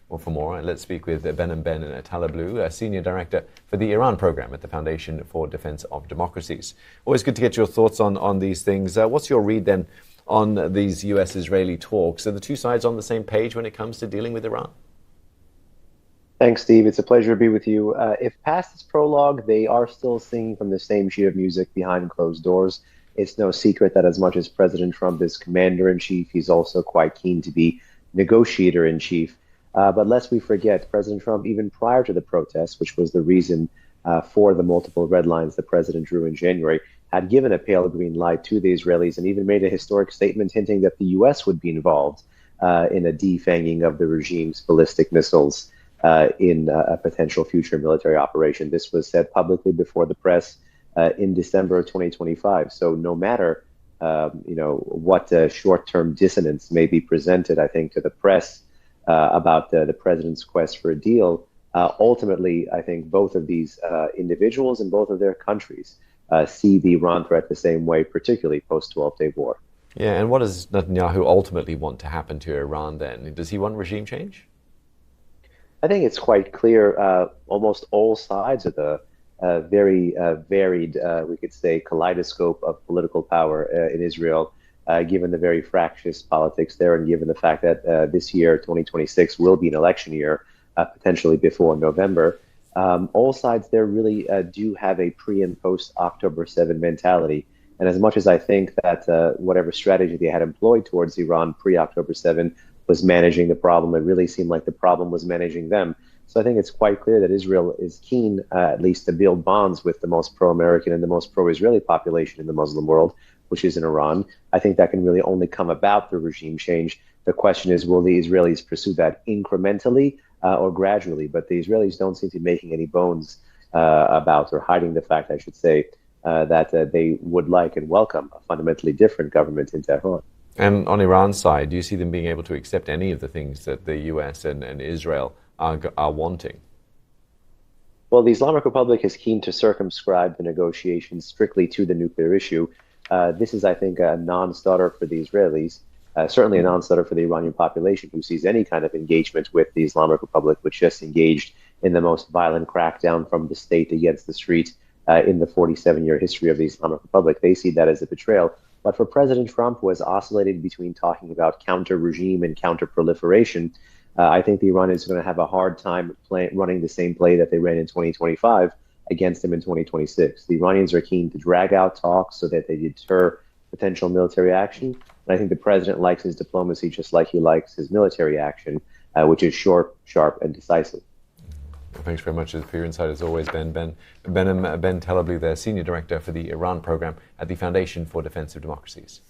Well, for more, let's speak with Behnam Ben Taleblu, Senior Director for the Iran Program at the Foundation for Defense of Democracies. Always good to get your thoughts on these things. What's your read then on these US-Israeli talks? Are the two sides on the same page when it comes to dealing with Iran? Thanks, Steve. It's a pleasure to be with you. If past this prologue, they are still singing from the same sheet of music behind closed doors. It's no secret that as much as President Trump is commander-in-chief, he's also quite keen to be negotiator-in-chief. But lest we forget, President Trump, even prior to the protests, which was the reason for the multiple red lines the president drew in January, had given a pale green light to the Israelis and even made a historic statement hinting that the U.S. would be involved in a defanging of the regime's ballistic missiles in a potential future military operation. This was said publicly before the press in December of 2025. So no matter what short-term dissonance may be presented, I think, to the press about the president's quest for a deal, ultimately, I think both of these individuals and both of their countries see the Iran threat the same way, particularly post-12-day war. Yeah, and what does Netanyahu ultimately want to happen to Iran then? Does he want regime change? I think it's quite clear almost all sides of the very varied, we could say, kaleidoscope of political power in Israel, given the very fractious politics there and given the fact that this year, 2026, will be an election year, potentially before November. All sides there really do have a pre and post October 7 mentality. And as much as I think that whatever strategy they had employed towards Iran pre-October 7 was managing the problem, it really seemed like the problem was managing them. So I think it's quite clear that Israel is keen, at least, to build bonds with the most pro-American and the most pro-Israeli population in the Muslim world, which is in Iran. I think that can really only come about through regime change. The question is, will the Israelis pursue that incrementally or gradually? But the Israelis don't seem to be making any bones about, or hiding the fact, I should say, that they would like and welcome a fundamentally different government in Tehran. And on Iran's side, do you see them being able to accept any of the things that the US and Israel are wanting? Well, the Islamic Republic is keen to circumscribe the negotiations strictly to the nuclear issue. This is, I think, a non-starter for the Israelis, certainly a non-starter for the Iranian population, who sees any kind of engagement with the Islamic Republic, which just engaged in the most violent crackdown from the state against the street in the 47-year history of the Islamic Republic. They see that as a betrayal. But for President Trump, who has oscillated between talking about counter-regime and counter-proliferation, I think the Iranians are going to have a hard time running the same play that they ran in 2025 against him in 2026. The Iranians are keen to drag out talks so that they deter potential military action. And I think the president likes his diplomacy just like he likes his military action, which is short, sharp, and decisive. Well, thanks very much for your insight, as always, Behnam Ben Taleblu, the Senior Director for the Iran Program at the Foundation for Defense of Democracies.